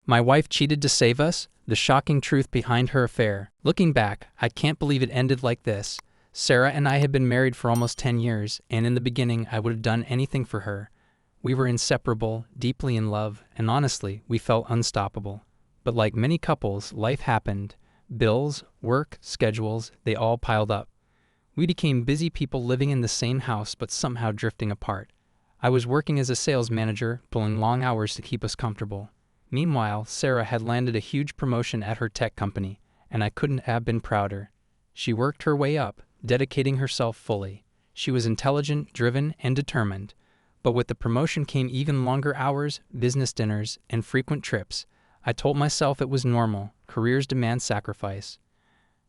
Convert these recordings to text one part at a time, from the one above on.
My wife cheated to save us, the shocking truth behind her affair. Looking back, I can't believe it ended like this. Sarah and I had been married for almost 10 years, and in the beginning I would have done anything for her. We were inseparable, deeply in love, and honestly, we felt unstoppable. But like many couples, life happened. Bills, work, schedules, they all piled up. We became busy people living in the same house but somehow drifting apart. I was working as a sales manager, pulling long hours to keep us comfortable. Meanwhile, Sarah had landed a huge promotion at her tech company, and I couldn't have been prouder. She worked her way up, dedicating herself fully. She was intelligent, driven, and determined. But with the promotion came even longer hours, business dinners, and frequent trips. I told myself it was normal. Careers demand sacrifice.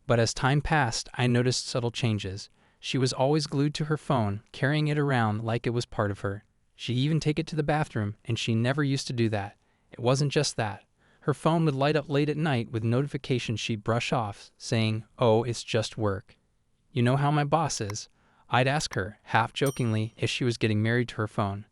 But as time passed, I noticed subtle changes. She was always glued to her phone, carrying it around like it was part of her. She'd even take it to the bathroom, and she never used to do that. It wasn't just that. Her phone would light up late at night with notifications she'd brush off, saying, "Oh, it's just work." You know how my boss is. I'd ask her, half jokingly, if she was getting married to her phone.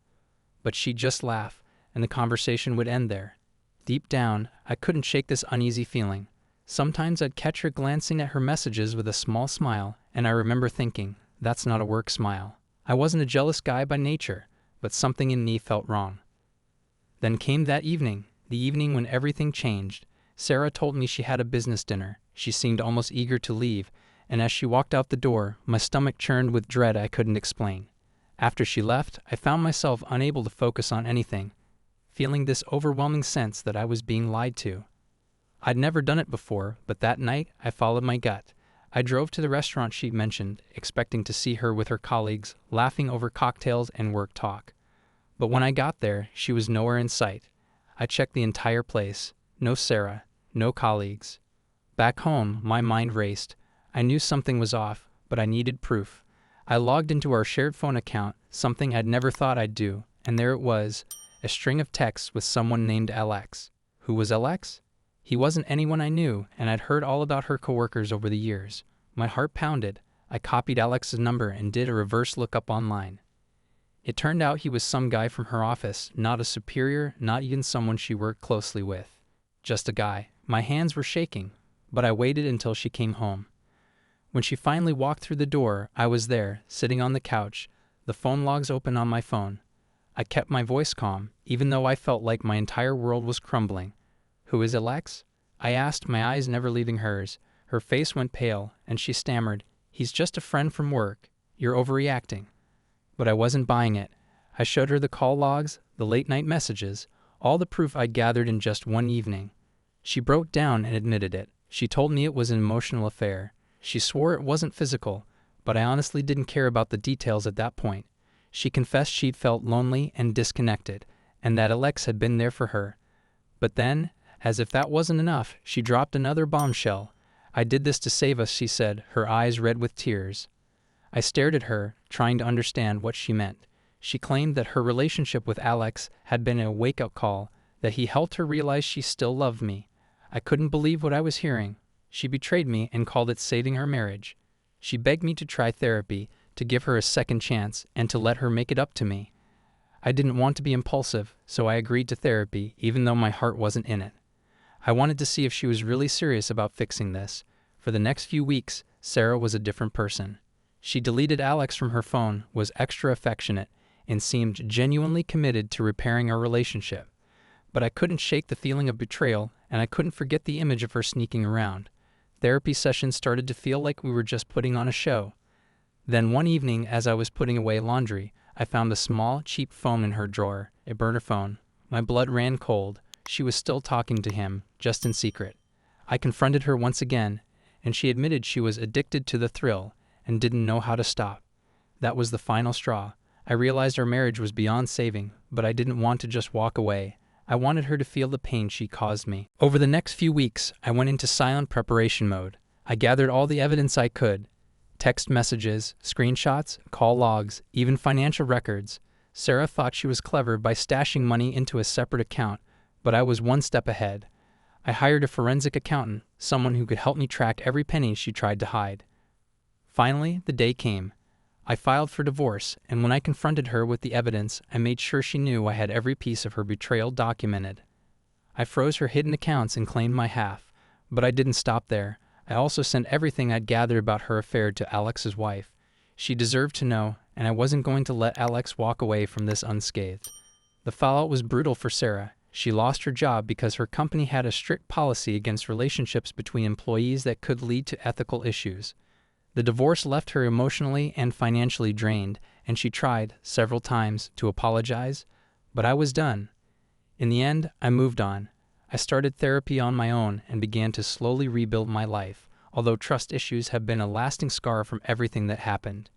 But she'd just laugh, and the conversation would end there. Deep down, I couldn't shake this uneasy feeling. Sometimes I'd catch her glancing at her messages with a small smile, and I remember thinking, that's not a work smile. I wasn't a jealous guy by nature, but something in me felt wrong. Then came that evening, the evening when everything changed. Sarah told me she had a business dinner. She seemed almost eager to leave, and as she walked out the door, my stomach churned with dread I couldn't explain. After she left, I found myself unable to focus on anything, feeling this overwhelming sense that I was being lied to. I'd never done it before, but that night I followed my gut. I drove to the restaurant she'd mentioned, expecting to see her with her colleagues, laughing over cocktails and work talk. But when I got there, she was nowhere in sight. I checked the entire place. No Sarah, no colleagues. Back home, my mind raced. I knew something was off, but I needed proof. I logged into our shared phone account, something I'd never thought I'd do, and there it was, a string of texts with someone named Alex. Who was Alex? He wasn't anyone I knew, and I'd heard all about her coworkers over the years. My heart pounded. I copied Alex's number and did a reverse lookup online. It turned out he was some guy from her office, not a superior, not even someone she worked closely with. Just a guy. My hands were shaking, but I waited until she came home. When she finally walked through the door, I was there, sitting on the couch, the phone logs open on my phone. I kept my voice calm, even though I felt like my entire world was crumbling. "Who is Alex?" I asked, my eyes never leaving hers. Her face went pale, and she stammered, "He's just a friend from work. You're overreacting." But I wasn't buying it. I showed her the call logs, the late-night messages, all the proof I'd gathered in just one evening. She broke down and admitted it. She told me it was an emotional affair. She swore it wasn't physical, but I honestly didn't care about the details at that point. She confessed she'd felt lonely and disconnected, and that Alex had been there for her. But then, as if that wasn't enough, she dropped another bombshell. "I did this to save us," she said, her eyes red with tears. I stared at her, trying to understand what she meant. She claimed that her relationship with Alex had been a wake-up call, that he helped her realize she still loved me. I couldn't believe what I was hearing. She betrayed me and called it saving our marriage. She begged me to try therapy, to give her a second chance, and to let her make it up to me. I didn't want to be impulsive, so I agreed to therapy, even though my heart wasn't in it. I wanted to see if she was really serious about fixing this. For the next few weeks, Sarah was a different person. She deleted Alex from her phone, was extra affectionate, and seemed genuinely committed to repairing our relationship. But I couldn't shake the feeling of betrayal, and I couldn't forget the image of her sneaking around. Therapy sessions started to feel like we were just putting on a show. Then one evening, as I was putting away laundry, I found a small, cheap phone in her drawer, a burner phone. My blood ran cold. She was still talking to him, just in secret. I confronted her once again, and she admitted she was addicted to the thrill and didn't know how to stop. That was the final straw. I realized our marriage was beyond saving, but I didn't want to just walk away. I wanted her to feel the pain she caused me. Over the next few weeks, I went into silent preparation mode. I gathered all the evidence I could. Text messages, screenshots, call logs, even financial records. Sarah thought she was clever by stashing money into a separate account, but I was one step ahead. I hired a forensic accountant, someone who could help me track every penny she tried to hide. Finally, the day came. I filed for divorce, and when I confronted her with the evidence, I made sure she knew I had every piece of her betrayal documented. I froze her hidden accounts and claimed my half. But I didn't stop there. I also sent everything I'd gathered about her affair to Alex's wife. She deserved to know, and I wasn't going to let Alex walk away from this unscathed. The fallout was brutal for Sarah. She lost her job because her company had a strict policy against relationships between employees that could lead to ethical issues. The divorce left her emotionally and financially drained, and she tried, several times, to apologize, but I was done. In the end, I moved on. I started therapy on my own and began to slowly rebuild my life, although trust issues have been a lasting scar from everything that happened.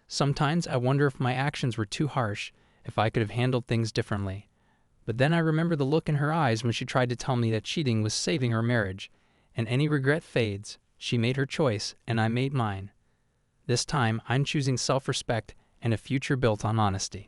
Sometimes I wonder if my actions were too harsh, if I could have handled things differently. But then I remember the look in her eyes when she tried to tell me that cheating was saving her marriage, and any regret fades. She made her choice, and I made mine. This time, I'm choosing self-respect and a future built on honesty.